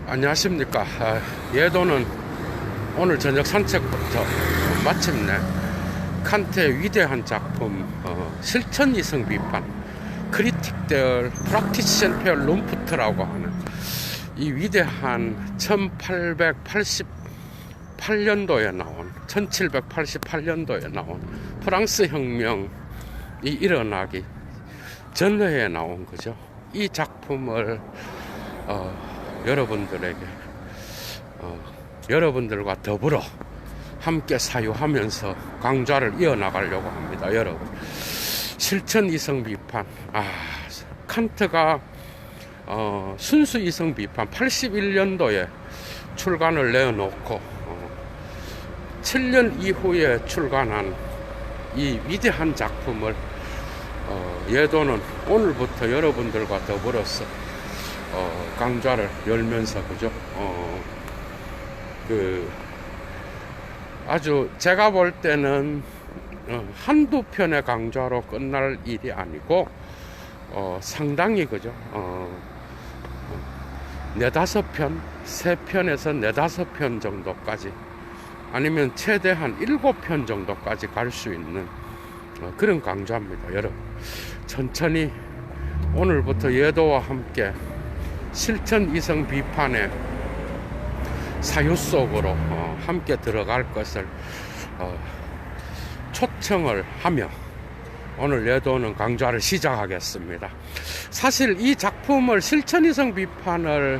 안녕하십니까. 예도는 오늘 저녁 산책부터 마침내 칸트의 위대한 작품 실천 이성 비판 크리틱 프락티스 앤 페어 룸프트라고 하는 이 위대한 1788년도에 나온 프랑스 혁명이 일어나기 전해에 나온 거죠. 이 작품을 여러분들과 더불어 함께 사유하면서 강좌를 이어나가려고 합니다. 여러분, 실천 이성 비판, 칸트가 순수 이성 비판 81년도에 출간을 내어놓고 7년 이후에 출간한 이 위대한 작품을 예도는 오늘부터 여러분들과 더불어서 강좌를 열면서 그죠? 아주 제가 볼 때는 한두 편의 강좌로 끝날 일이 아니고 상당히 그죠? 네다섯 편, 세 편에서 네다섯 편 정도까지 아니면 최대한 7편 정도까지 갈 수 있는 그런 강좌입니다. 여러분, 천천히 오늘부터 예도와 함께 실천 이성 비판의 사유 속으로 함께 들어갈 것을 초청을 하며 오늘 예도는 강좌를 시작하겠습니다. 사실 이 작품을 실천 이성 비판을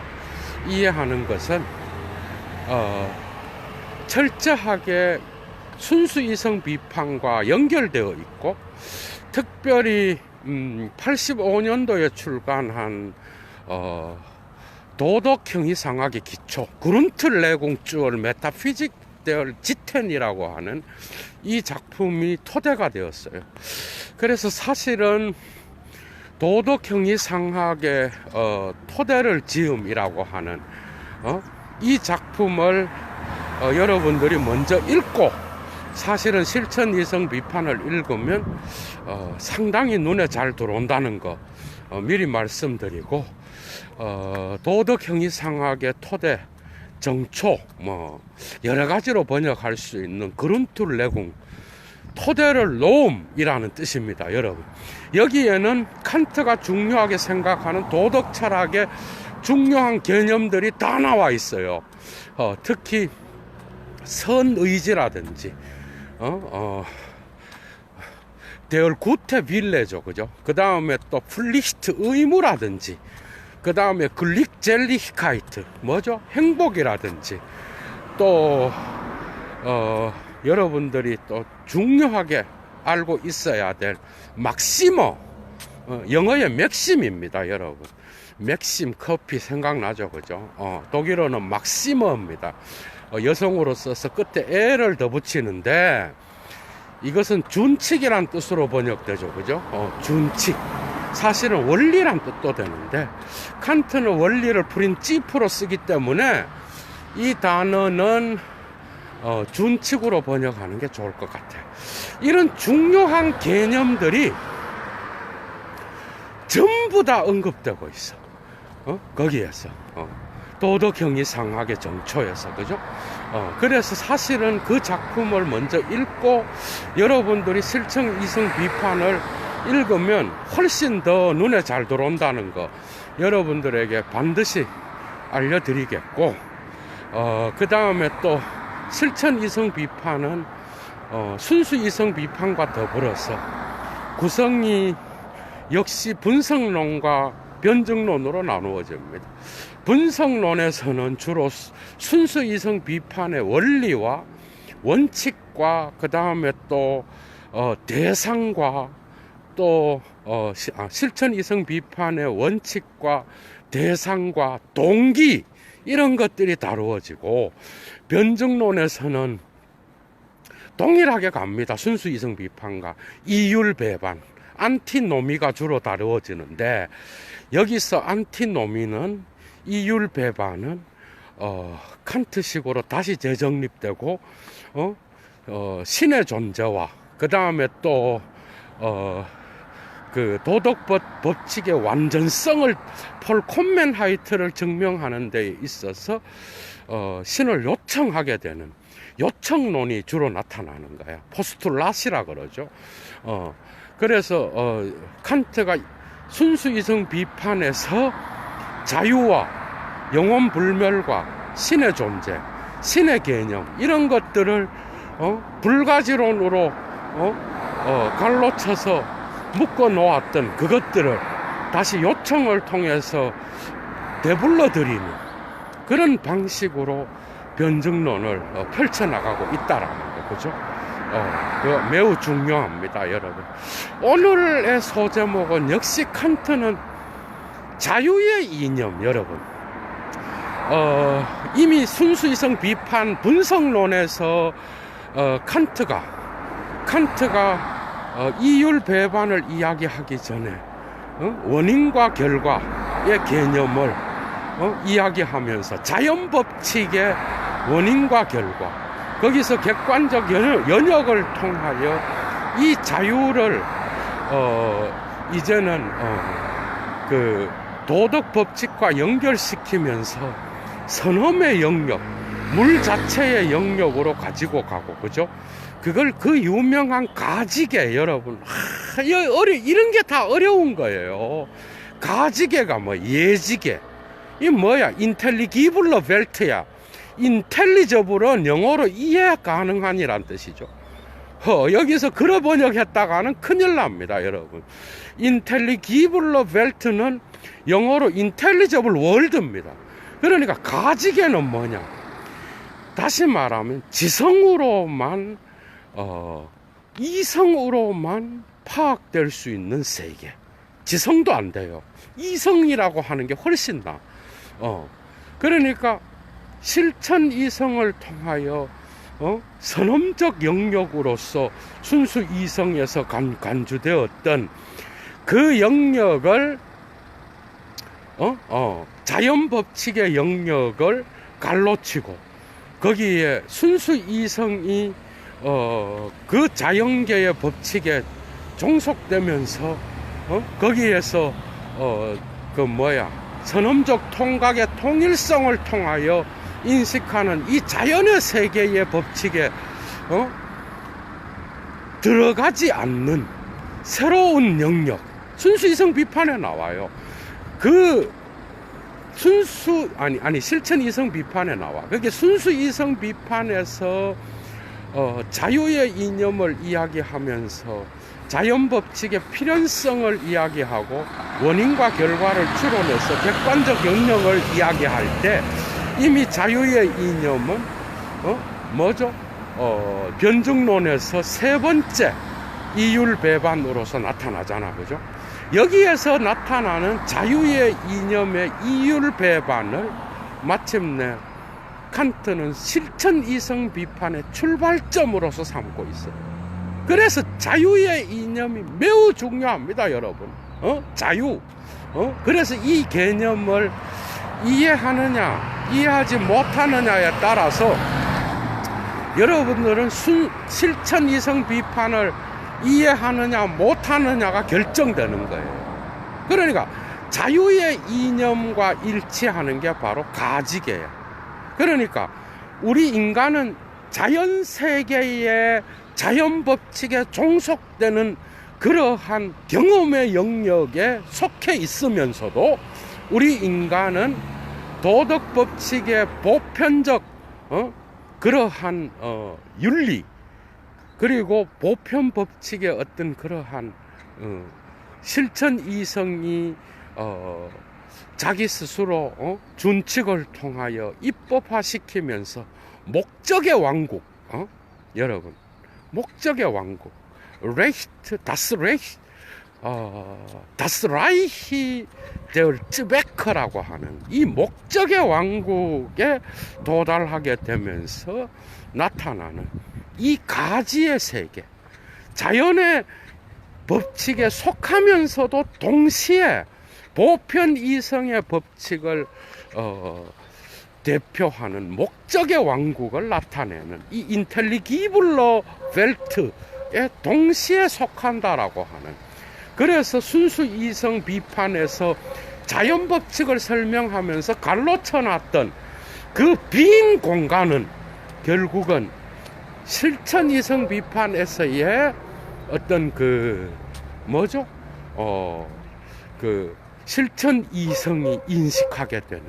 이해하는 것은 철저하게 순수 이성 비판과 연결되어 있고, 특별히 85년도에 출간한 도덕 형이상학의 기초 그룬틀 레공주얼 메타피직 데얼 지텐이라고 하는 이 작품이 토대가 되었어요. 그래서 사실은 도덕 형이상학의 토대를 지음이라고 하는 이 작품을 여러분들이 먼저 읽고 사실은 실천 이성 비판을 읽으면 상당히 눈에 잘 들어온다는 거 미리 말씀드리고, 도덕 형이상학의 토대, 정초, 여러 가지로 번역할 수 있는 그룬툴 레궁, 토대를 놓음이라는 뜻입니다. 여러분, 여기에는 칸트가 중요하게 생각하는 도덕 철학의 중요한 개념들이 다 나와 있어요. 특히 선의지라든지 데얼 구테 빌레죠, 그죠? 그 다음에 또 플리히트 의무라든지, 그 다음에 글릭젤리히카이트 뭐죠? 행복이라든지, 또 여러분들이 또 중요하게 알고 있어야 될 막시머, 영어의 맥심입니다. 여러분, 맥심 커피 생각나죠, 그죠? 독일어는 막시머입니다. 여성으로 써서 끝에 에를 더 붙이는데 이것은 준칙이란 뜻으로 번역되죠, 그죠? 준칙. 사실은 원리란 뜻도 되는데 칸트는 원리를 프린치프로 쓰기 때문에 이 단어는 준칙으로 번역하는 게 좋을 것 같아요. 이런 중요한 개념들이 전부 다 언급되고 있어. 거기에서 도덕 형이상학의 정초에서, 그죠? 그래서 사실은 그 작품을 먼저 읽고 여러분들이 실천 이성 비판을 읽으면 훨씬 더 눈에 잘 들어온다는 거 여러분들에게 반드시 알려드리겠고, 그 다음에 또 실천 이성 비판은 순수 이성 비판과 더불어서 구성이 역시 분석론과 변증론으로 나누어집니다. 분석론에서는 주로 순수 이성 비판의 원리와 원칙과 그 다음에 또 대상과 또 실천 이성 비판의 원칙과 대상과 동기, 이런 것들이 다루어지고, 변증론에서는 동일하게 갑니다. 순수 이성 비판과 이율 배반, 안티노미가 주로 다루어지는데, 여기서 안티노미는 이율 배반은 칸트식으로 다시 재정립되고 신의 존재와 그 다음에 또 그 도덕 법칙의 완전성을 폴 콘맨하이트를 증명하는 데 있어서 신을 요청하게 되는 요청론이 주로 나타나는 거야. 포스툴라시라 그러죠. 그래서 칸트가 순수 이성 비판에서 자유와 영원 불멸과 신의 존재, 신의 개념 이런 것들을 불가지론으로 갈로 쳐서 묶어 놓았던 그것들을 다시 요청을 통해서 되불러 드리는 그런 방식으로 변증론을 펼쳐나가고 있다라는 거, 그죠? 매우 중요합니다, 여러분. 오늘의 소제목은 역시 칸트는 자유의 이념, 여러분. 이미 순수이성 비판 분석론에서 칸트가 이율 배반을 이야기하기 전에 원인과 결과의 개념을 이야기하면서 자연 법칙의 원인과 결과, 거기서 객관적 연역을 통하여 이 자유를 이제는 그 도덕 법칙과 연결시키면서 선험의 영역, 물 자체의 영역으로 가지고 가고, 그죠? 그걸 그 유명한 가지개, 여러분. 이런 게 다 어려운 거예요. 가지개가 뭐, 예지개. 이 뭐야? 인텔리기블러 벨트야. 인텔리저블은 영어로 이해 가능한이란 뜻이죠. 여기서 그러 번역했다가는 큰일 납니다, 여러분. 인텔리기블러 벨트는 영어로 인텔리저블 월드입니다. 그러니까 가지개는 뭐냐? 다시 말하면 지성으로만 이성으로만 파악될 수 있는 세계. 지성도 안 돼요. 이성이라고 하는 게 훨씬 나. 그러니까 실천 이성을 통하여 선험적 영역으로서 순수 이성에서 간주되었던 그 영역을 자연 법칙의 영역을 갈로치고 거기에 순수 이성이 그 자연계의 법칙에 종속되면서 거기에서 선험적 통각의 통일성을 통하여 인식하는 이 자연의 세계의 법칙에 들어가지 않는 새로운 영역, 순수 이성 비판에 나와요. 그 실천 이성 비판에 나와. 그게 순수 이성 비판에서 자유의 이념을 이야기하면서 자연 법칙의 필연성을 이야기하고 원인과 결과를 추론해서 객관적 영역을 이야기할 때 이미 자유의 이념은 변증론에서 세 번째 이율 배반으로서 나타나잖아, 그죠? 여기에서 나타나는 자유의 이념의 이율 배반을 마침내 칸트는 실천 이성 비판의 출발점으로서 삼고 있어요. 그래서 자유의 이념이 매우 중요합니다, 여러분. 자유. 그래서 이 개념을 이해하느냐, 이해하지 못하느냐에 따라서 여러분들은 실천 이성 비판을 이해하느냐 못하느냐가 결정되는 거예요. 그러니까 자유의 이념과 일치하는 게 바로 가지개야. 그러니까 우리 인간은 자연 세계의 자연 법칙에 종속되는 그러한 경험의 영역에 속해 있으면서도 우리 인간은 도덕 법칙의 보편적 그러한 윤리, 그리고 보편 법칙의 어떤 그러한 실천 이성이 자기 스스로 준칙을 통하여 입법화시키면서 목적의 왕국, 여러분, 목적의 왕국, 레히트, 다스라이히 데얼 츠베커라고 하는 이 목적의 왕국에 도달하게 되면서 나타나는 이 가지의 세계, 자연의 법칙에 속하면서도 동시에 보편 이성의 법칙을 대표하는 목적의 왕국을 나타내는 이 인텔리기블러 벨트에 동시에 속한다라고 하는 그래서 순수 이성 비판에서 자연 법칙을 설명하면서 갈로 쳐놨던 그 빈 공간은 결국은 실천 이성 비판에서의 어떤 그 뭐죠? 그 실천 이성이 인식하게 되는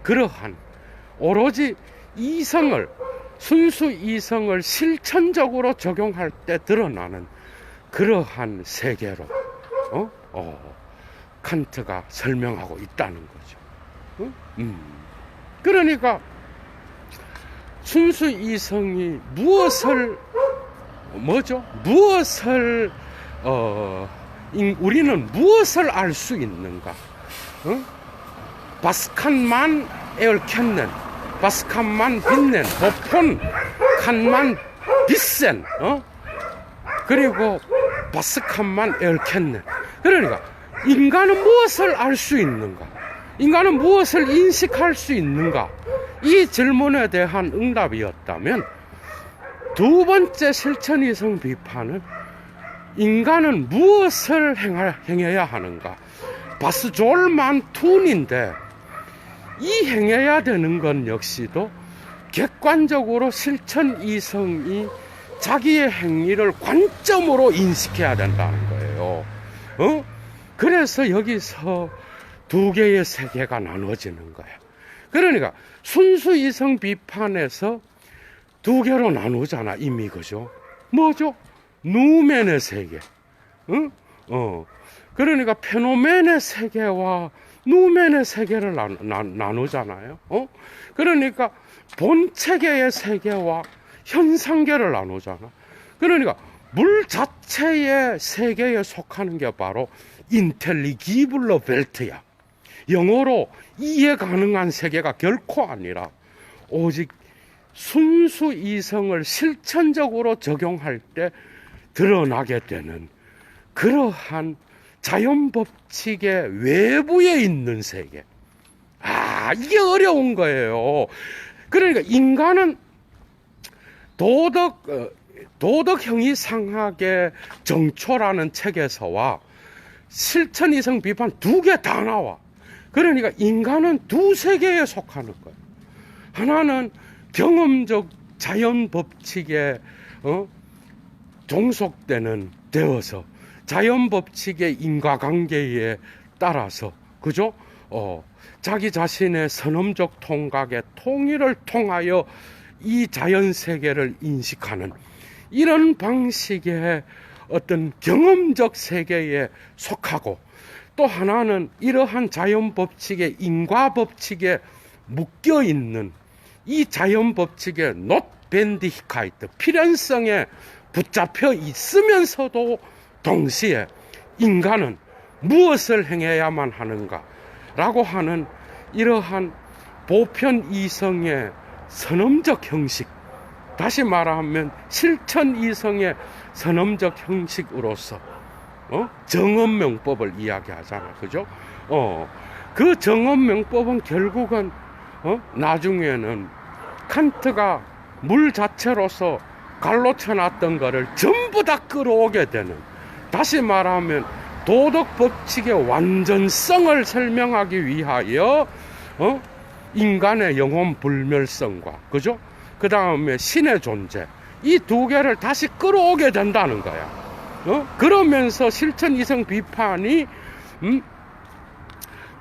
그러한 오로지 이성을 순수 이성을 실천적으로 적용할 때 드러나는 그러한 세계로 칸트가 설명하고 있다는 거죠. 그러니까 순수 이성이 무엇을 우리는 무엇을 알 수 있는가? 바스칸만 에얼켄넨, 바스칸만 빛낸, 보폰 칸만 빛센, 그리고 바스칸만 에얼켄넨. 그러니까 인간은 무엇을 알 수 있는가? 인간은 무엇을 인식할 수 있는가? 이 질문에 대한 응답이었다면 두 번째 실천이성 비판은 인간은 무엇을 행해야 하는가? 바스졸만 툰인데 이 행해야 되는 건 역시도 객관적으로 실천이성이 자기의 행위를 관점으로 인식해야 된다는 거예요. 그래서 여기서 두 개의 세계가 나눠지는 거야. 그러니까 순수 이성 비판에서 두 개로 나누잖아, 이미. 그죠? 뭐죠? 누멘의 세계. 그러니까 페노멘의 세계와 누멘의 세계를 나누잖아요. 그러니까 본체계의 세계와 현상계를 나누잖아. 그러니까 물 자체의 세계에 속하는 게 바로 인텔리기블러 벨트야. 영어로 이해 가능한 세계가 결코 아니라 오직 순수 이성을 실천적으로 적용할 때 드러나게 되는 그러한 자연 법칙의 외부에 있는 세계. 이게 어려운 거예요. 그러니까 인간은 도덕형이상학의 정초라는 책에서와 실천이성 비판 두 개 다 나와. 그러니까 인간은 두 세계에 속하는 거예요. 하나는 경험적 자연 법칙에 되어서 자연 법칙의 인과관계에 따라서, 그죠? 자기 자신의 선험적 통각의 통일을 통하여 이 자연 세계를 인식하는 이런 방식의 어떤 경험적 세계에 속하고, 또 하나는 이러한 자연 법칙의 인과 법칙에 묶여 있는 이 자연 법칙의 노트벤디히카이트 필연성에 붙잡혀 있으면서도 동시에 인간은 무엇을 행해야만 하는가 라고 하는 이러한 보편 이성의 선험적 형식, 다시 말하면 실천 이성의 선험적 형식으로서 정언명법을 이야기하잖아. 그죠? 그 정언명법은 결국은 나중에는 칸트가 물 자체로서 갈로 쳐놨던 거를 전부 다 끌어오게 되는, 다시 말하면 도덕 법칙의 완전성을 설명하기 위하여 인간의 영혼 불멸성과, 그죠? 그 다음에 신의 존재, 이 두 개를 다시 끌어오게 된다는 거야. 그러면서 실천 이성 비판이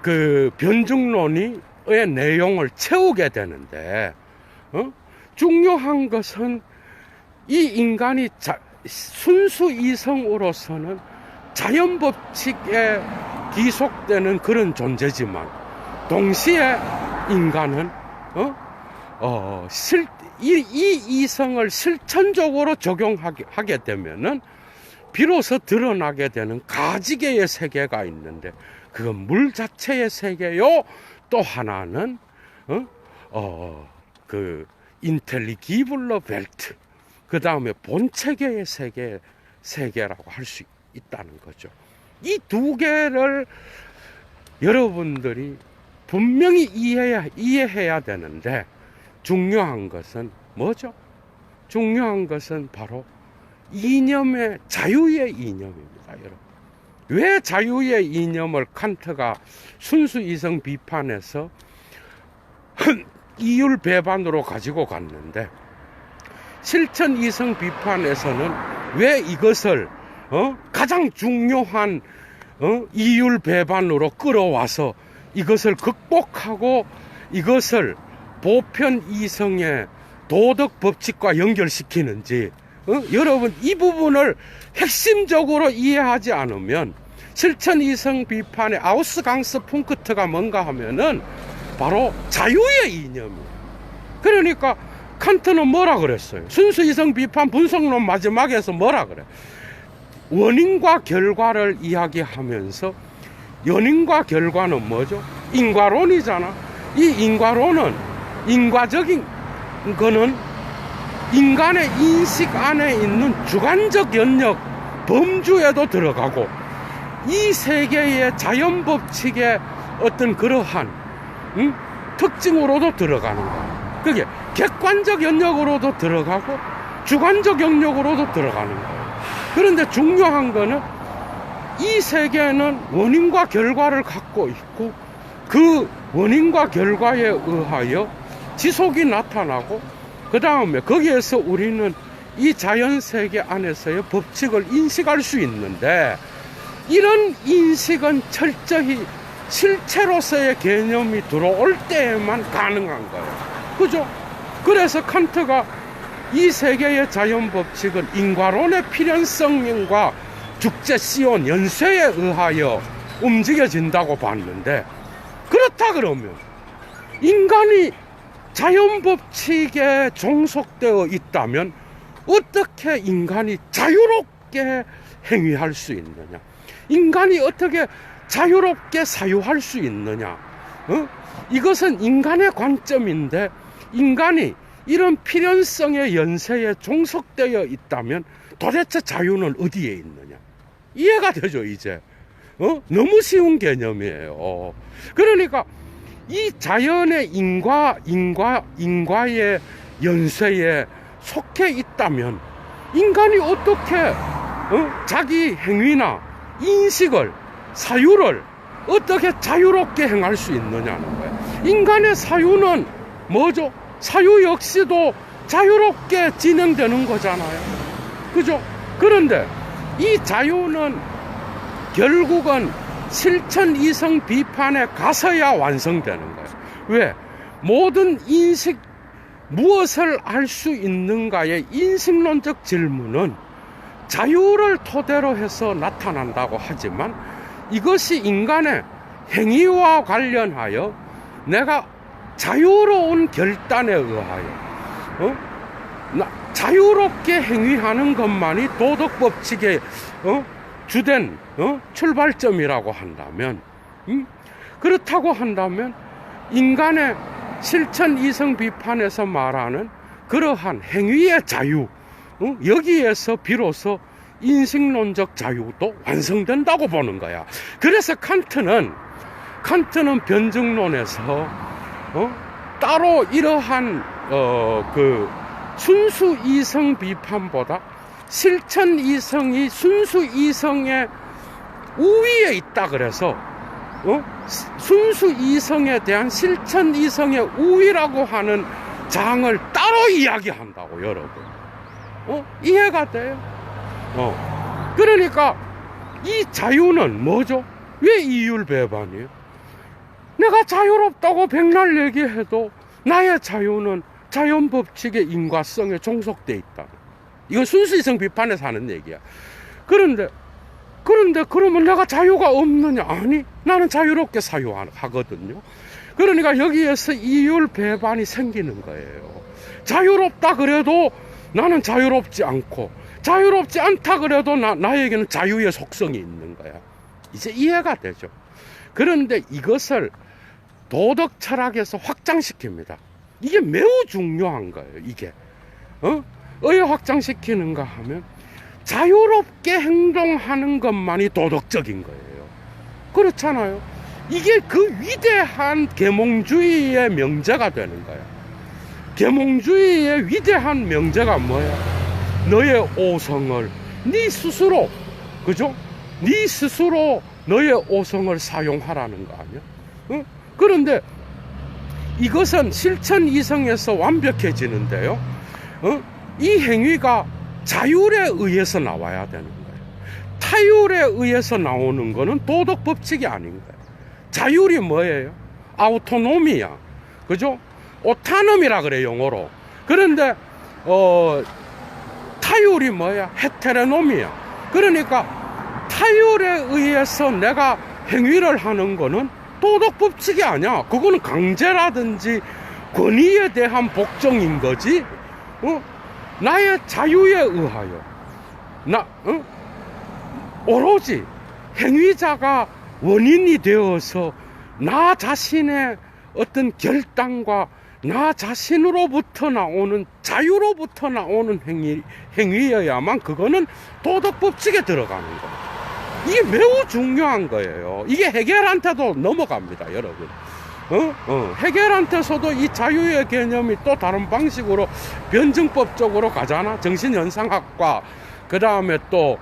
그 변증론의 내용을 채우게 되는데, 중요한 것은 이 인간이 순수 이성으로서는 자연 법칙에 기속되는 그런 존재지만, 동시에 인간은 이 이성을 실천적으로 적용하게 되면은 비로소 드러나게 되는 가지개의 세계가 있는데, 그건 물 자체의 세계요. 또 하나는 그 인텔리기블러 벨트, 그 다음에 본체계의 세계라고 할 수 있다는 거죠. 이 두 개를 여러분들이 분명히 이해해야 되는데, 중요한 것은 뭐죠? 중요한 것은 바로 이념의 자유의 이념입니다, 여러분. 왜 자유의 이념을 칸트가 순수 이성 비판에서 이율 배반으로 가지고 갔는데, 실천 이성 비판에서는 왜 이것을 가장 중요한 이율 배반으로 끌어와서 이것을 극복하고 이것을 보편 이성의 도덕 법칙과 연결시키는지, 여러분 이 부분을 핵심적으로 이해하지 않으면 실천 이성 비판의 아우스강스 punk트가 뭔가 하면은 바로 자유의 이념이에요. 그러니까 칸트는 뭐라 그랬어요? 순수 이성 비판 분석론 마지막에서 뭐라 그래? 원인과 결과를 이야기하면서, 원인과 결과는 뭐죠? 인과론이잖아. 이 인과론은, 인과적인 거는 인간의 인식 안에 있는 주관적 영역, 범주에도 들어가고, 이 세계의 자연 법칙의 어떤 그러한 특징으로도 들어가는 거야. 그게 객관적 영역으로도 들어가고 주관적 영역으로도 들어가는 거예요. 그런데 중요한 거는 이 세계는 원인과 결과를 갖고 있고, 그 원인과 결과에 의하여 지속이 나타나고, 그 다음에 거기에서 우리는 이 자연세계 안에서의 법칙을 인식할 수 있는데, 이런 인식은 철저히 실체로서의 개념이 들어올 때에만 가능한 거예요. 그죠? 그래서 칸트가 이 세계의 자연 법칙은 인과론의 필연성과 죽제시온 연쇄에 의하여 움직여진다고 봤는데, 그렇다 그러면 인간이 자연 법칙에 종속되어 있다면 어떻게 인간이 자유롭게 행위할 수 있느냐? 인간이 어떻게 자유롭게 사유할 수 있느냐? 이것은 인간의 관점인데, 인간이 이런 필연성의 연쇄에 종속되어 있다면 도대체 자유는 어디에 있느냐? 이해가 되죠, 이제? 너무 쉬운 개념이에요. 그러니까 이 자연의 인과의 연쇄에 속해 있다면 인간이 어떻게 자기 행위나 인식을, 사유를 어떻게 자유롭게 행할 수 있느냐는 거예요. 인간의 사유는 뭐죠? 사유 역시도 자유롭게 진행되는 거잖아요. 그죠? 그런데 이 자유는 결국은 실천 이성 비판에 가서야 완성되는 거예요. 왜? 모든 인식, 무엇을 알 수 있는가의 인식론적 질문은 자유를 토대로 해서 나타난다고 하지만, 이것이 인간의 행위와 관련하여 내가 자유로운 결단에 의하여 자유롭게 행위하는 것만이 도덕 법칙의 주된 출발점이라고 한다면, 그렇다고 한다면 인간의 실천 이성 비판에서 말하는 그러한 행위의 자유, 여기에서 비로소 인식론적 자유도 완성된다고 보는 거야. 그래서 칸트는 변증론에서 따로 이러한 그 순수 이성 비판보다 실천 이성이 순수 이성의 우위에 있다 그래서 순수 이성에 대한 실천 이성의 우위라고 하는 장을 따로 이야기한다고, 여러분. 이해가 돼요? 그러니까 이 자유는 뭐죠? 왜 이율 배반이에요? 내가 자유롭다고 백날 얘기해도 나의 자유는 자연 법칙의 인과성에 종속돼 있다. 이건 순수이성 비판에서 하는 얘기야. 그런데 그러면 내가 자유가 없느냐? 아니, 나는 자유롭게 사유하거든요. 그러니까 여기에서 이율 배반이 생기는 거예요. 자유롭다 그래도 나는 자유롭지 않고, 자유롭지 않다 그래도 나에게는 자유의 속성이 있는 거야. 이제 이해가 되죠. 그런데 이것을 도덕 철학에서 확장시킵니다. 이게 매우 중요한 거예요. 이게 왜 확장시키는가 하면 자유롭게 행동하는 것만이 도덕적인 거예요. 그렇잖아요. 이게 그 위대한 계몽주의의 명제가 되는 거야. 계몽주의의 위대한 명제가 뭐야? 너의 오성을 네 스스로, 그죠? 네 스스로 너의 오성을 사용하라는 거 아니야? 어? 그런데 이것은 실천 이성에서 완벽해지는데요. 이 행위가 자율에 의해서 나와야 되는 거예요. 타율에 의해서 나오는 거는 도덕 법칙이 아닌 거예요. 자율이 뭐예요? 아우토노미야. 그죠? 오타노미라 그래, 영어로. 그런데, 타율이 뭐야? 헤테레노미야. 그러니까, 타율에 의해서 내가 행위를 하는 거는 도덕 법칙이 아니야. 그거는 강제라든지 권위에 대한 복종인 거지. 나의 자유에 의하여. 오로지 행위자가 원인이 되어서 나 자신의 어떤 결단과 나 자신으로부터 나오는 자유로부터 나오는 행위여야만 그거는 도덕 법칙에 들어가는 거예요. 이게 매우 중요한 거예요. 이게 해겔한테도 넘어갑니다, 여러분. 해겔한테서도 이 자유의 개념이 또 다른 방식으로 변증법적으로 가잖아. 정신현상학과, 그 다음에 또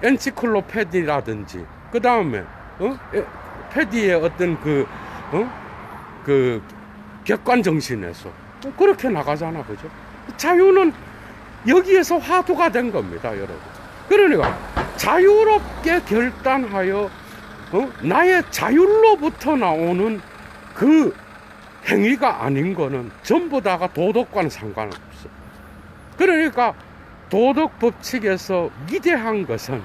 엔시클로페디라든지, 그 다음에 페디의 어떤 그 객관 정신에서 그렇게 나가잖아, 그죠? 자유는 여기에서 화두가 된 겁니다, 여러분. 그러니까 자유롭게 결단하여 나의 자율로부터 나오는 그 행위가 아닌 거는 전부 다가 도덕과는 상관없어. 그러니까 도덕 법칙에서 위대한 것은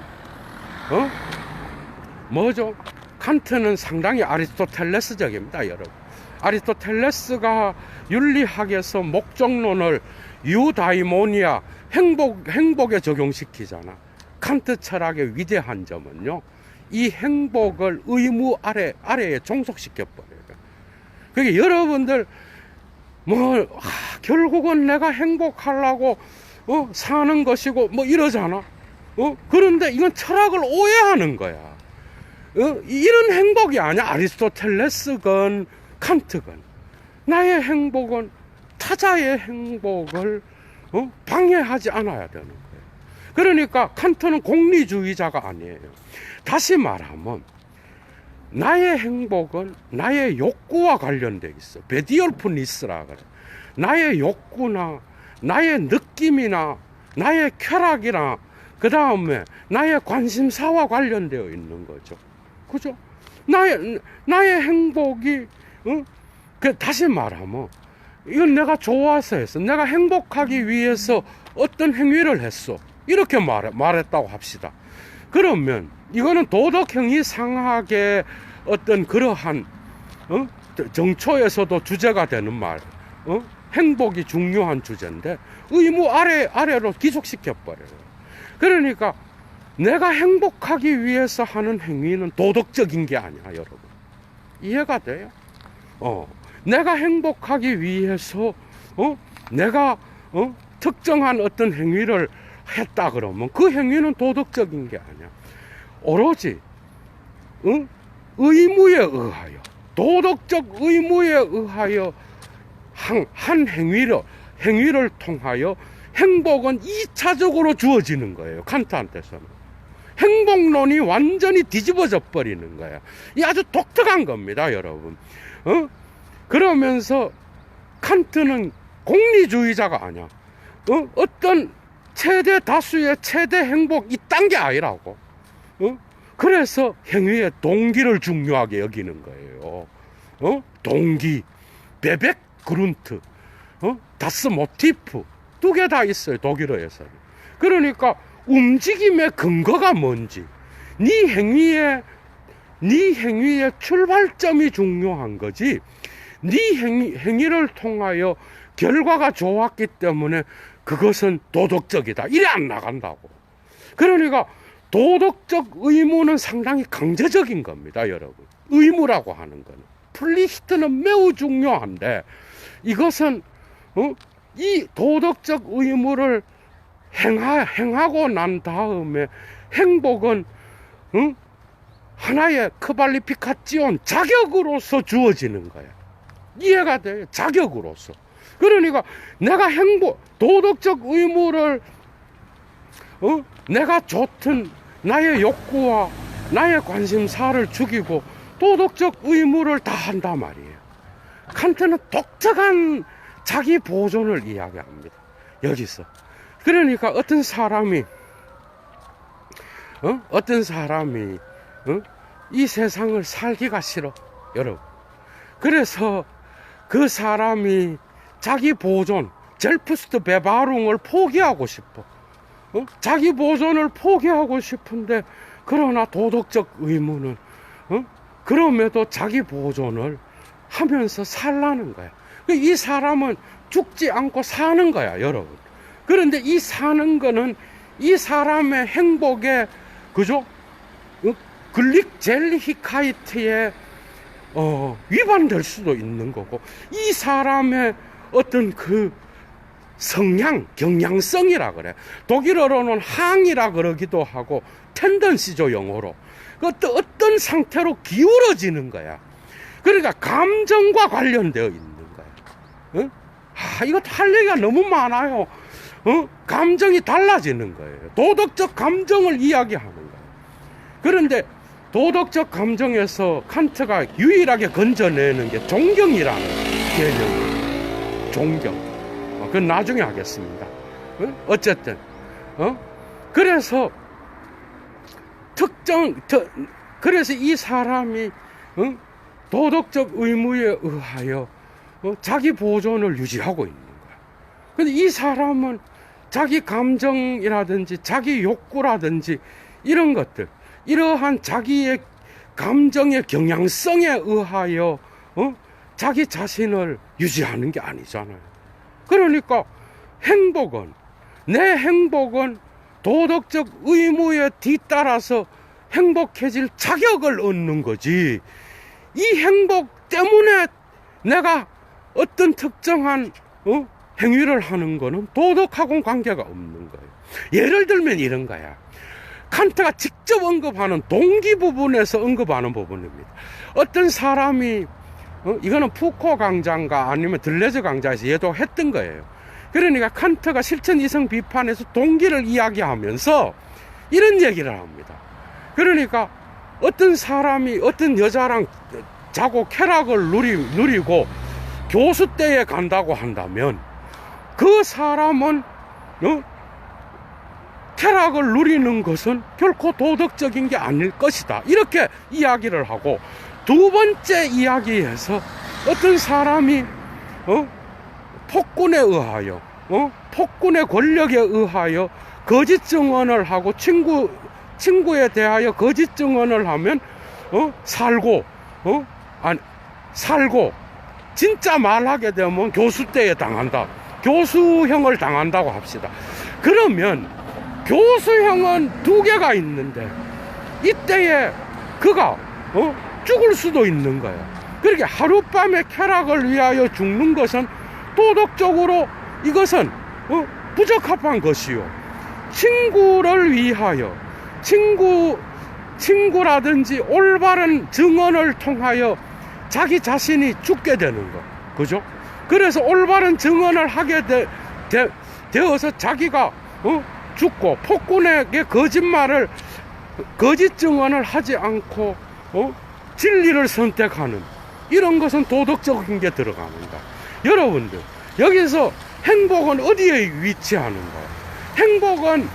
뭐죠? 칸트는 상당히 아리스토텔레스적입니다, 여러분. 아리스토텔레스가 윤리학에서 목적론을 유다이모니아, 행복에 적용시키잖아. 칸트 철학의 위대한 점은요, 이 행복을 의무 아래에 종속시켜버려요. 그게 여러분들 결국은 내가 행복하려고 사는 것이고 이러잖아. 그런데 이건 철학을 오해하는 거야. 이런 행복이 아니야. 아리스토텔레스건 칸트건 나의 행복은 타자의 행복을 방해하지 않아야 되는 거예요. 그러니까 칸트는 공리주의자가 아니에요. 다시 말하면 나의 행복은 나의 욕구와 관련돼 있어. 베디올프니스라 그래. 나의 욕구나 나의 느낌이나 나의 쾌락이나 그 다음에 나의 관심사와 관련되어 있는 거죠. 그죠? 나의 행복이 다시 말하면 이건 내가 좋아서 했어. 내가 행복하기 위해서 어떤 행위를 했어. 이렇게 말했다고 합시다. 그러면 이거는 도덕행위 상학의 어떤 그러한 정초에서도 주제가 되는 말, 행복이 중요한 주제인데 의무 아래로 기속시켜버려요. 그러니까 내가 행복하기 위해서 하는 행위는 도덕적인 게 아니야, 여러분. 이해가 돼요? 내가 행복하기 위해서 내가 특정한 어떤 행위를 했다 그러면 그 행위는 도덕적인 게 아니야. 오로지 의무에 의하여, 도덕적 의무에 의하여 한 행위를 통하여 행복은 2차적으로 주어지는 거예요. 칸트한테서는. 행복론이 완전히 뒤집어져 버리는 거야. 이 아주 독특한 겁니다, 여러분. 그러면서 칸트는 공리주의자가 아니야. 어떤 최대 다수의 최대 행복 이딴 게 아니라고. 그래서 행위의 동기를 중요하게 여기는 거예요. 동기, 베벡 그룬트, 다스 모티프 두 개 다 있어요, 독일어에서는. 그러니까 움직임의 근거가 뭔지, 네 행위의 출발점이 중요한 거지. 네 행위를 통하여 결과가 좋았기 때문에 그것은 도덕적이다, 이래 안 나간다고. 그러니까 도덕적 의무는 상당히 강제적인 겁니다, 여러분. 의무라고 하는 거는 플리히트는 매우 중요한데, 이것은 이 도덕적 의무를 행하고 난 다음에 행복은 하나의 크발리피카지온, 자격으로서 주어지는 거야. 이해가 돼요? 자격으로서. 그러니까 내가 도덕적 의무를 내가 좋든 나의 욕구와 나의 관심사를 죽이고 도덕적 의무를 다한단 말이에요. 칸트는 독특한 자기 보존을 이야기합니다. 여기서. 그러니까 어떤 사람이 이 세상을 살기가 싫어, 여러분. 그래서 그 사람이 자기 보존, 젤프스트 베바룽을 포기하고 싶어. 자기 보존을 포기하고 싶은데, 그러나 도덕적 의무는, 그럼에도 자기 보존을 하면서 살라는 거야. 이 사람은 죽지 않고 사는 거야, 여러분. 그런데 이 사는 거는 이 사람의 행복에, 그죠? 글릭젤히카이트에 위반될 수도 있는 거고, 이 사람의 어떤 그 성향, 경향성이라 그래. 독일어로는 항이라 그러기도 하고, 텐던시죠, 영어로. 어떤 상태로 기울어지는 거야. 그러니까 감정과 관련되어 있는 거야. 이거 할 얘기가 너무 많아요. 감정이 달라지는 거예요. 도덕적 감정을 이야기하는 거예요. 그런데 도덕적 감정에서 칸트가 유일하게 건져내는 게 존경이라는 개념이에요. 존경. 그건 나중에 하겠습니다. 어쨌든 그래서 그래서 이 사람이 도덕적 의무에 의하여 자기 보존을 유지하고 있는 거야. 근데 이 사람은 자기 감정이라든지 자기 욕구라든지 이런 것들, 이러한 자기의 감정의 경향성에 의하여 자기 자신을 유지하는 게 아니잖아요. 그러니까 내 행복은 도덕적 의무에 뒤따라서 행복해질 자격을 얻는 거지, 이 행복 때문에 내가 어떤 특정한 행위를 하는 거는 도덕하고는 관계가 없는 거예요. 예를 들면 이런 거야. 칸트가 직접 언급하는 동기 부분에서 언급하는 부분입니다. 어떤 사람이 이거는 푸코 강좌인가 아니면 들레즈 강좌에서 얘도 했던 거예요. 그러니까 칸트가 실천 이성 비판에서 동기를 이야기하면서 이런 얘기를 합니다. 그러니까 어떤 사람이 어떤 여자랑 자고 쾌락을 누리고 교수 때에 간다고 한다면 그 사람은 쾌락을 누리는 것은 결코 도덕적인 게 아닐 것이다, 이렇게 이야기를 하고, 두 번째 이야기에서 어떤 사람이 폭군에 의하여 폭군의 권력에 의하여 거짓 증언을 하고 친구에 대하여 거짓 증언을 하면 살고 진짜 말하게 되면 교수때에 당한다, 교수형을 당한다고 합시다. 그러면 교수형은 두 개가 있는데 이때에 그가 죽을 수도 있는 거야. 그렇게 하룻밤에 쾌락을 위하여 죽는 것은 도덕적으로 이것은 부적합한 것이요, 친구를 위하여 친구라든지 올바른 증언을 통하여 자기 자신이 죽게 되는 거, 그죠? 그래서 올바른 증언을 하게 되어서 자기가 죽고, 폭군에게 거짓 증언을 하지 않고 진리를 선택하는 이런 것은 도덕적인 게 들어갑니다. 여러분들, 여기서 행복은 어디에 위치하는가? 행복은,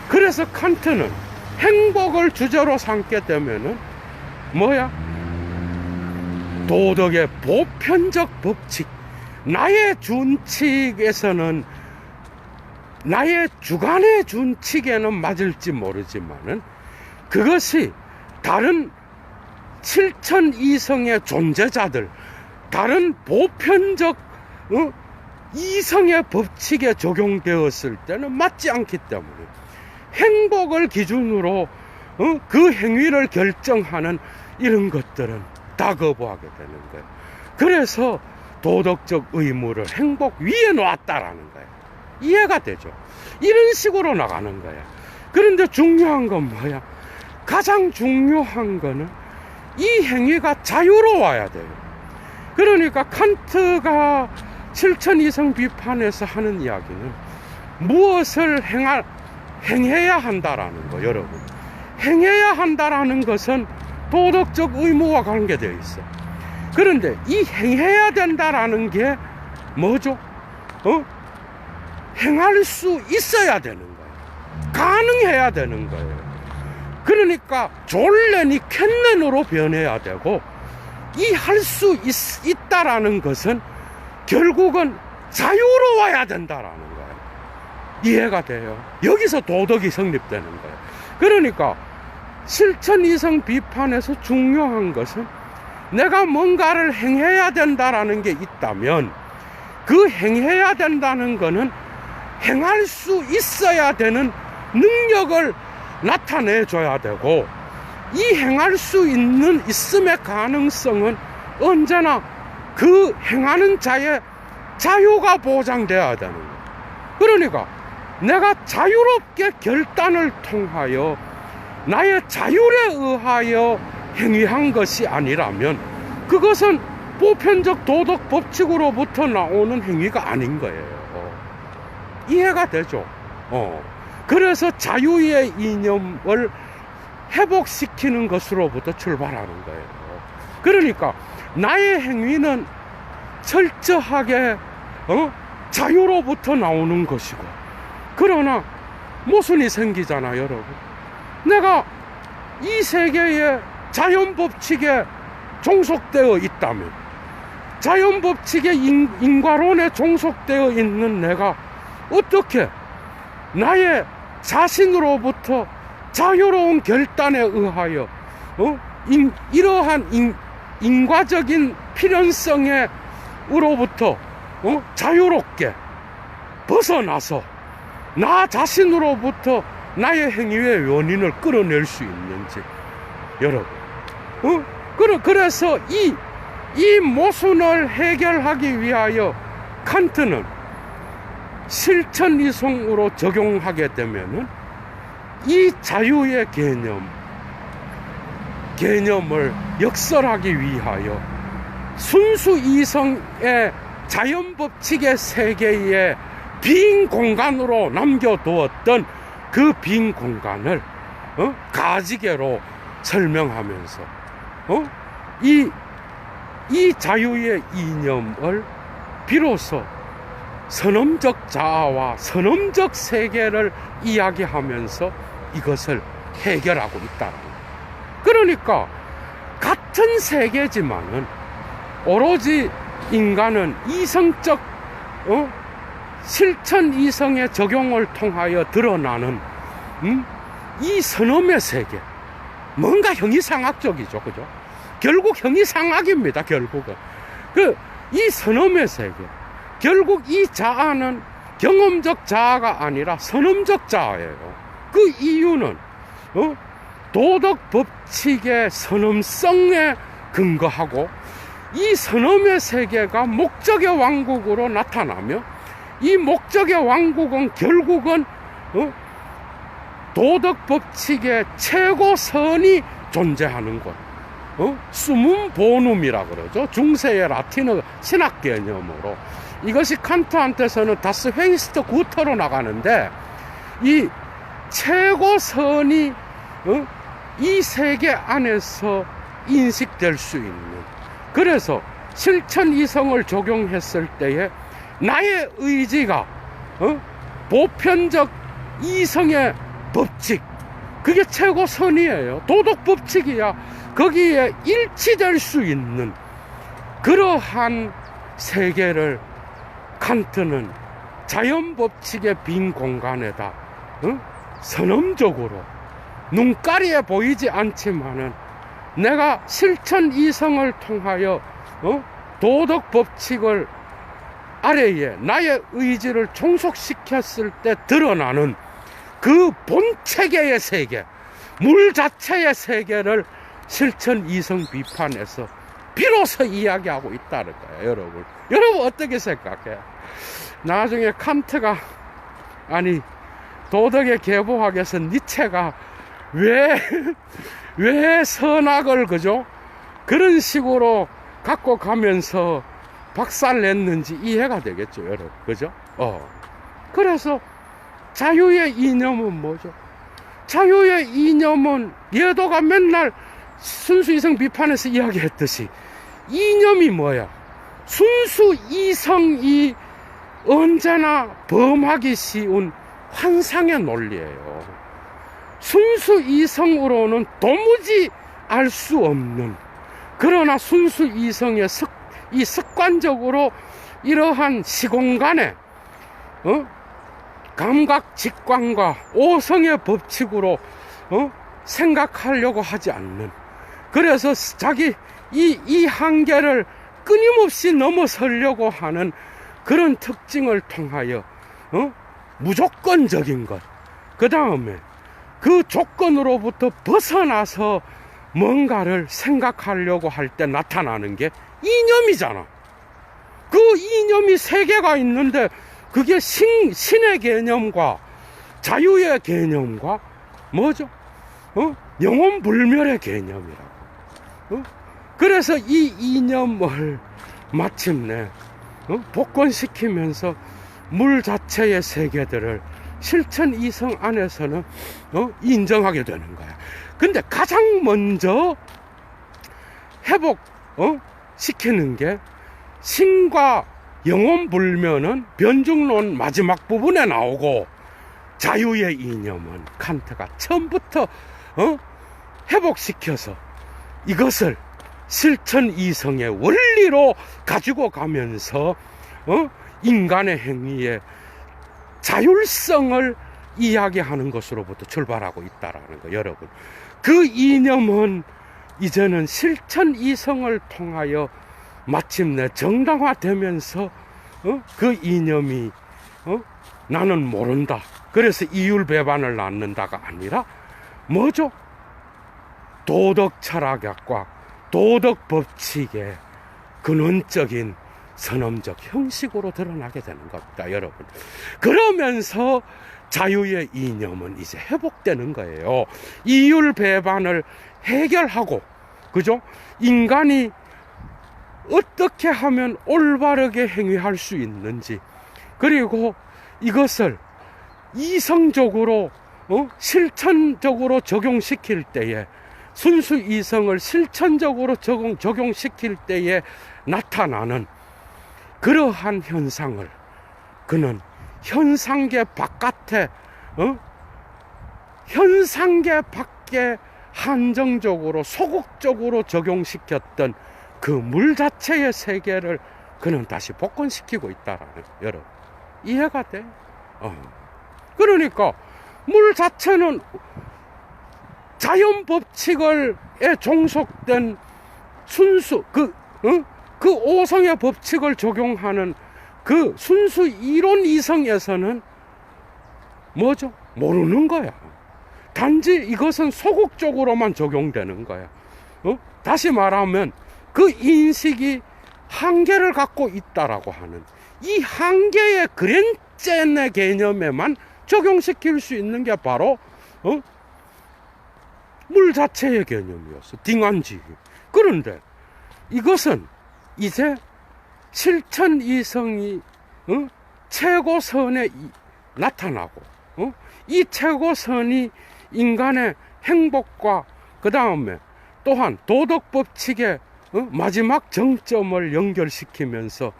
그래서 칸트는 행복을 주제로 삼게 되면은 도덕의 보편적 법칙, 나의 준칙에서는, 나의 주관의 준칙에는 맞을지 모르지만은 그것이 다른 7천 이성의 존재자들, 다른 보편적 이성의 법칙에 적용되었을 때는 맞지 않기 때문에 행복을 기준으로 그 행위를 결정하는 이런 것들은 다 거부하게 되는 거예요. 그래서 도덕적 의무를 행복 위에 놓았다라는 거예요. 이해가 되죠? 이런 식으로 나가는 거야. 그런데 중요한 건 뭐야? 가장 중요한 거는 이 행위가 자유로워야 돼요. 그러니까 칸트가 7천 이성 비판에서 하는 이야기는 무엇을 행해야 한다라는 거, 여러분. 행해야 한다라는 것은 도덕적 의무와 관계되어 있어. 그런데 이 행해야 된다라는 게 뭐죠? 행할 수 있어야 되는 거예요. 가능해야 되는 거예요. 그러니까 졸렌이 캔넨으로 변해야 되고, 이 할 수 있다라는 것은 결국은 자유로워야 된다라는 거예요. 이해가 돼요? 여기서 도덕이 성립되는 거예요. 그러니까 실천 이성 비판에서 중요한 것은 내가 뭔가를 행해야 된다라는 게 있다면 그 행해야 된다는 거는 행할 수 있어야 되는 능력을 나타내 줘야 되고, 이 행할 수 있음의 가능성은 언제나 그 행하는 자의 자유가 보장돼야 되는 거예요. 그러니까 내가 자유롭게 결단을 통하여 나의 자율에 의하여 행위한 것이 아니라면 그것은 보편적 도덕 법칙으로부터 나오는 행위가 아닌 거예요. 이해가 되죠? 그래서 자유의 이념을 회복시키는 것으로부터 출발하는 거예요. 그러니까 나의 행위는 철저하게 자유로부터 나오는 것이고, 그러나 모순이 생기잖아, 여러분. 내가 이 세계의 자연법칙에 종속되어 있다면, 자연법칙의 인과론에 종속되어 있는 내가 어떻게 나의 자신으로부터 자유로운 결단에 의하여 이러한 인과적인 필연성에 으로부터 자유롭게 벗어나서 나 자신으로부터 나의 행위의 원인을 끌어낼 수 있는지, 여러분, 그래서 이 모순을 해결하기 위하여 칸트는 실천이성으로 적용하게 되면은 이 자유의 개념을 역설하기 위하여 순수 이성의 자연법칙의 세계의 빈 공간으로 남겨두었던 그 빈 공간을 가지개로 설명하면서 이 자유의 이념을 비로소 선험적 자아와 선험적 세계를 이야기하면서 이것을 해결하고 있다. 그러니까 같은 세계지만은 오로지 인간은 이성적 실천 이성의 적용을 통하여 드러나는 이 선험의 세계, 뭔가 형이상학적이죠, 그죠? 결국 형이상학입니다. 결국은 이 선험의 세계, 결국 이 자아는 경험적 자아가 아니라 선험적 자아예요. 그 이유는 도덕 법칙의 선험성에 근거하고, 이 선험의 세계가 목적의 왕국으로 나타나며, 이 목적의 왕국은 결국은 도덕 법칙의 최고선이 존재하는 곳, 수문 보눔이라 그러죠. 중세의 라틴어 신학 개념으로. 이것이 칸트한테서는 다스 헤이스트 구터로 나가는데, 이 최고선이 이 세계 안에서 인식될 수 있는, 그래서 실천 이성을 적용했을 때에 나의 의지가 보편적 이성의 법칙, 그게 최고선이에요. 도덕 법칙이야. 거기에 일치될 수 있는 그러한 세계를 칸트는 자연법칙의 빈 공간에다 선험적으로 눈가리에 보이지 않지만은 내가 실천 이성을 통하여 도덕 법칙을 아래에 나의 의지를 종속시켰을 때 드러나는 그 본체계의 세계, 물 자체의 세계를 실천 이성 비판에서 비로소 이야기하고 있다는 거예요, 여러분. 여러분 어떻게 생각해요? 나중에 칸트가, 아니 도덕의 계보학에서 니체가 왜 선악을, 그죠? 그런 식으로 갖고 가면서 박살냈는지 이해가 되겠죠, 여러분. 그죠? 그래서 자유의 이념은 뭐죠? 자유의 이념은 예도가 맨날 순수이성 비판에서 이야기했듯이 이념이 뭐야? 순수이성이 언제나 범하기 쉬운 환상의 논리예요. 순수이성으로는 도무지 알 수 없는, 그러나 순수이성의 이 습관적으로 이러한 시공간에 감각 직관과 오성의 법칙으로 생각하려고 하지 않는, 그래서 자기 이 한계를 끊임없이 넘어서려고 하는 그런 특징을 통하여 무조건적인 것, 그 다음에 그 조건으로부터 벗어나서 뭔가를 생각하려고 할 때 나타나는 게 이념이잖아. 그 이념이 세 개가 있는데 그게 신의 개념과 자유의 개념과 뭐죠? 영혼 불멸의 개념이라고. 그래서 이 이념을 마침내 복권시키면서 물 자체의 세계들을 실천 이성 안에서는 인정하게 되는 거야. 근데 가장 먼저 회복 시키는 게 신과 영혼 불면은 변증론 마지막 부분에 나오고, 자유의 이념은 칸트가 처음부터 회복시켜서 이것을 실천 이성의 원리로 가지고 가면서 인간의 행위의 자율성을 이야기하는 것으로부터 출발하고 있다라는 거. 여러분, 그 이념은 이제는 실천 이성을 통하여 마침내 정당화되면서 그 이념이 나는 모른다, 그래서 이율배반을 낳는다가 아니라 뭐죠? 도덕 철학과 도덕 법칙의 근원적인 선험적 형식으로 드러나게 되는 겁니다, 여러분. 그러면서 자유의 이념은 이제 회복되는 거예요. 이율배반을 해결하고, 그죠? 인간이 어떻게 하면 올바르게 행위할 수 있는지, 그리고 이것을 이성적으로 실천적으로 적용시킬 때에, 순수 이성을 실천적으로 적용시킬 때에 나타나는 그러한 현상을 그는 현상계 바깥에 현상계 밖에 한정적으로 소극적으로 적용시켰던 그 물 자체의 세계를 그는 다시 복권시키고 있다라는, 여러분 이해가 돼? 그러니까 물 자체는 자연 법칙에 종속된 순수 그 오성의 법칙을 적용하는 그 순수 이론 이성에서는 뭐죠? 모르는 거야. 단지 이것은 소극적으로만 적용되는 거야. 다시 말하면 그 인식이 한계를 갖고 있다라고 하는 이 한계의 그랜젠의 개념에만 적용시킬 수 있는 게 바로 물 자체의 개념이었어. 딩한지. 그런데 이것은 이제 실천 이성이 최고선에 나타나고, 이 최고선이 인간의 행복과 그 다음에 또한 도덕 법칙의 마지막 정점을 연결시키면서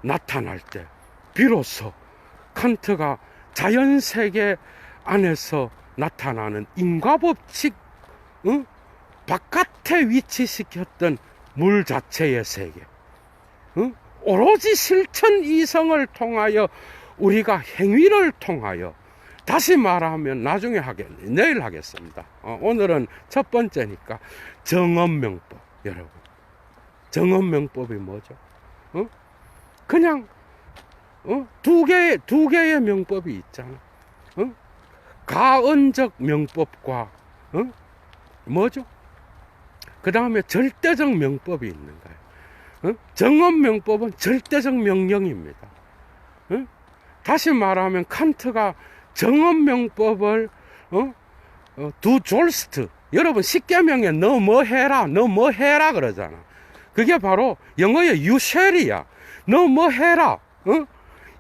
나타날 때 비로소 칸트가 자연세계 안에서 나타나는 인과법칙 바깥에 위치시켰던 물 자체의 세계, 오로지 실천 이성을 통하여 우리가 행위를 통하여, 다시 말하면 나중에 내일 하겠습니다. 오늘은 첫 번째니까 정언명법. 여러분, 정언명법이 뭐죠? 그냥 두 개의 명법이 있잖아. 가언적 명법과 뭐죠? 그 다음에 절대적 명법이 있는 거예요. 정언명법은 절대적 명령입니다. 다시 말하면 칸트가 정언명법을 두 졸스트, 여러분 십계명에 너 뭐 해라, 너 뭐 해라 그러잖아. 그게 바로 영어의 유쉘이야. 너 뭐 해라.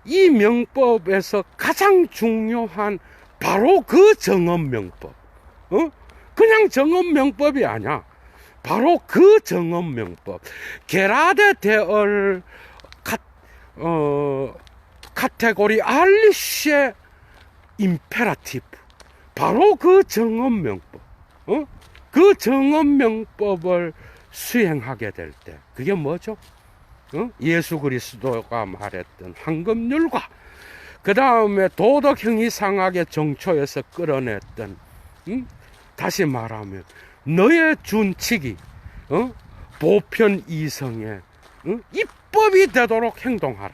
이 명법에서 가장 중요한 바로 그 정언명법. 그냥 정언명법이 아니야. 바로 그 정언명법. 게라데 데얼 카테고리 알리시의 임페라티브. 바로 그 정언명법. 그 정언명법을 수행하게 될 때, 그게 뭐죠? 예수 그리스도가 말했던 황금률과 그 다음에 도덕 형이상학의 정초에서 끌어냈던, 다시 말하면 너의 준칙이 보편 이성의 입법이 되도록 행동하라.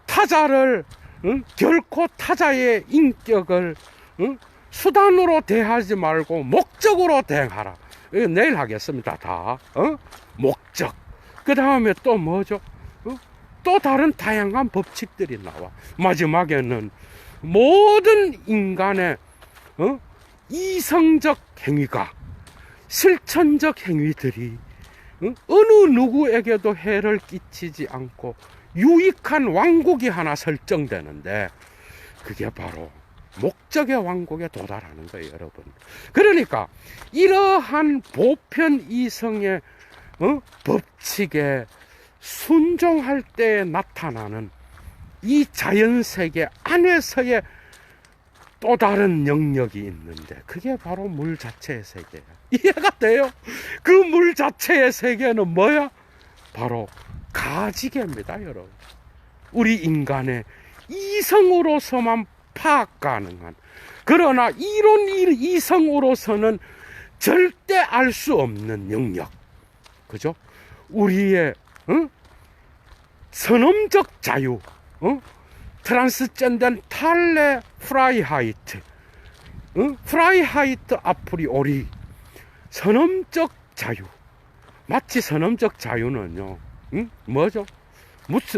타자를 결코 타자의 인격을 수단으로 대하지 말고 목적으로 대하라. 내일 하겠습니다. 다 목적. 그 다음에 또 뭐죠? 또 다른 다양한 법칙들이 나와. 마지막에는 모든 인간의 이성적 행위가, 실천적 행위들이 어느 누구에게도 해를 끼치지 않고 유익한 왕국이 하나 설정되는데, 그게 바로 목적의 왕국에 도달하는 거예요, 여러분. 그러니까 이러한 보편 이성의 법칙에 순종할 때 나타나는 이 자연세계 안에서의 또 다른 영역이 있는데, 그게 바로 물 자체의 세계야. 이해가 돼요? 그 물 자체의 세계는 뭐야? 바로 가지개입니다, 여러분. 우리 인간의 이성으로서만 파악 가능한, 그러나 이론 이성으로서는 절대 알 수 없는 영역. 그죠? 우리의 선험적 자유, 트랜스젠덴탈레 프라이하이트, 프라이하이트 아프리오리, 선험적 자유. 마치 선험적 자유는요, 뭐죠?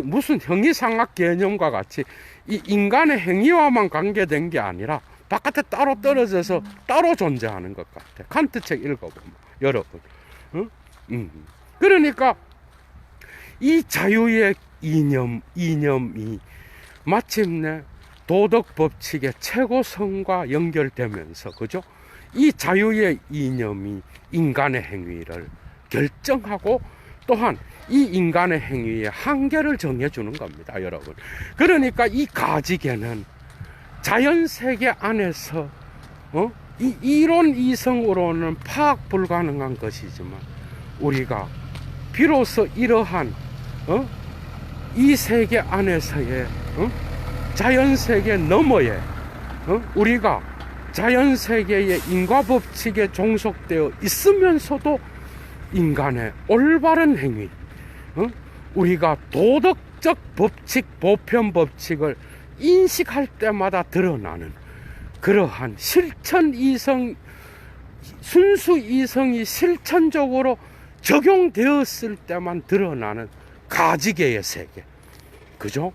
무슨 형이상학 개념과 같이 이 인간의 행위와만 관계된 게 아니라 바깥에 따로 떨어져서 따로 존재하는 것 같아. 칸트 책 읽어보면, 여러분. 그러니까 이 자유의 이념이 마침내 도덕 법칙의 최고성과 연결되면서, 그죠? 이 자유의 이념이 인간의 행위를 결정하고 또한 이 인간의 행위의 한계를 정해주는 겁니다, 여러분. 그러니까 이 가지개는 자연세계 안에서 이 이론 이성으로는 파악 불가능한 것이지만, 우리가 비로소 이러한 이 세계 안에서의 자연세계 너머에 우리가 자연세계의 인과법칙에 종속되어 있으면서도 인간의 올바른 행위, 우리가 도덕적 법칙, 보편 법칙을 인식할 때마다 드러나는 그러한 실천 이성, 순수 이성이 실천적으로 적용되었을 때만 드러나는 가지개의 세계. 그죠?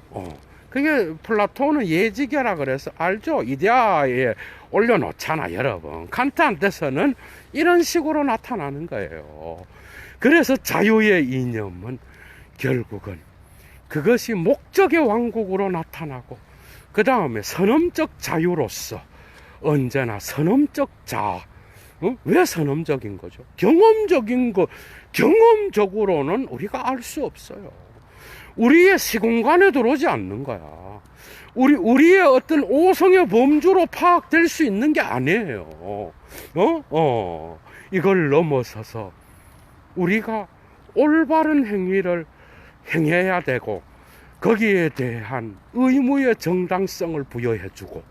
그게 플라톤은 예지개라 그래서 알죠? 이데아에 올려놓잖아, 여러분. 칸트한테서는 이런 식으로 나타나는 거예요. 그래서 자유의 이념은 결국은 그것이 목적의 왕국으로 나타나고, 그 다음에 선험적 자유로서 언제나 선험적 왜 선험적인 거죠? 경험적인 거, 경험적으로는 우리가 알 수 없어요. 우리의 시공간에 들어오지 않는 거야. 우리의 어떤 오성의 범주로 파악될 수 있는 게 아니에요. 이걸 넘어서서 우리가 올바른 행위를 행해야 되고, 거기에 대한 의무의 정당성을 부여해주고,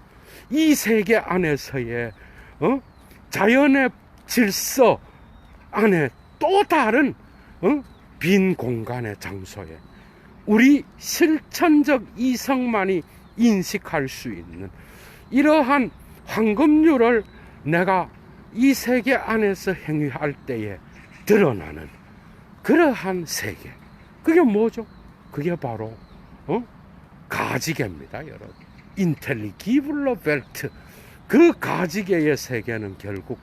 이 세계 안에서의 자연의 질서 안에 또 다른 빈 공간의 장소에 우리 실천적 이성만이 인식할 수 있는 이러한 황금률을 내가 이 세계 안에서 행위할 때에 드러나는 그러한 세계. 그게 뭐죠? 그게 바로 가지개입니다, 여러분. 인텔리기블러 벨트. 그 가지개의 세계는 결국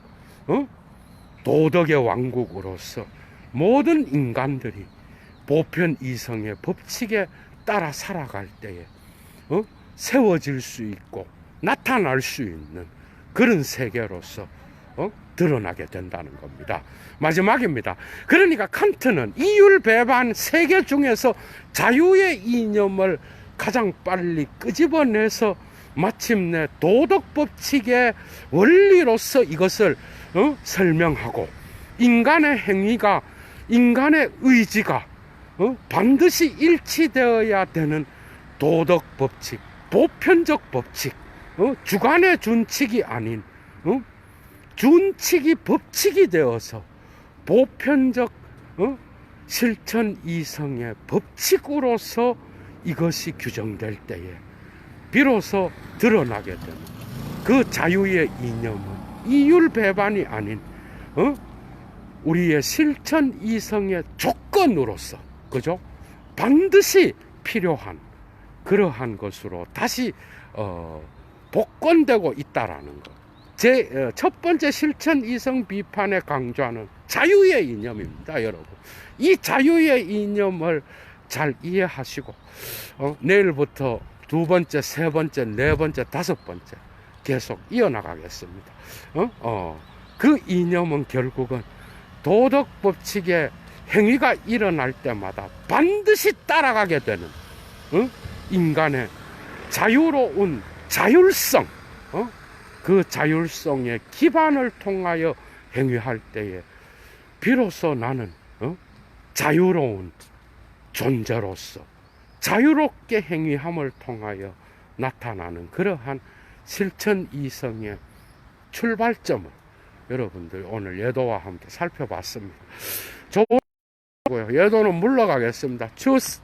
도덕의 왕국으로서 모든 인간들이 보편 이성의 법칙에 따라 살아갈 때에 세워질 수 있고, 나타날 수 있는 그런 세계로서 드러나게 된다는 겁니다. 마지막입니다. 그러니까 칸트는 이율배반 세계 중에서 자유의 이념을 가장 빨리 끄집어내서 마침내 도덕법칙의 원리로서 이것을 설명하고, 인간의 행위가, 인간의 의지가 반드시 일치되어야 되는 도덕법칙, 보편적 법칙, 주관의 준칙이 아닌 준칙이 법칙이 되어서 보편적 실천 이성의 법칙으로서 이것이 규정될 때에 비로소 드러나게 되는 그 자유의 이념은 이율배반이 아닌 우리의 실천 이성의 조건으로서, 그죠? 반드시 필요한 그러한 것으로 다시 복권되고 있다라는 것. 제 첫 번째 실천 이성 비판에 강조하는 자유의 이념입니다, 여러분. 이 자유의 이념을 잘 이해하시고 내일부터 두 번째, 세 번째, 네 번째, 다섯 번째 계속 이어나가겠습니다. 그 이념은 결국은 도덕법칙의 행위가 일어날 때마다 반드시 따라가게 되는 인간의 자유로운 자율성, 그 자율성의 기반을 통하여 행위할 때에 비로소 나는 자유로운 존재로서 자유롭게 행위함을 통하여 나타나는 그러한 실천 이성의 출발점을 여러분들 오늘 예도와 함께 살펴봤습니다. 좋고요. 예도는 물러가겠습니다. 주스.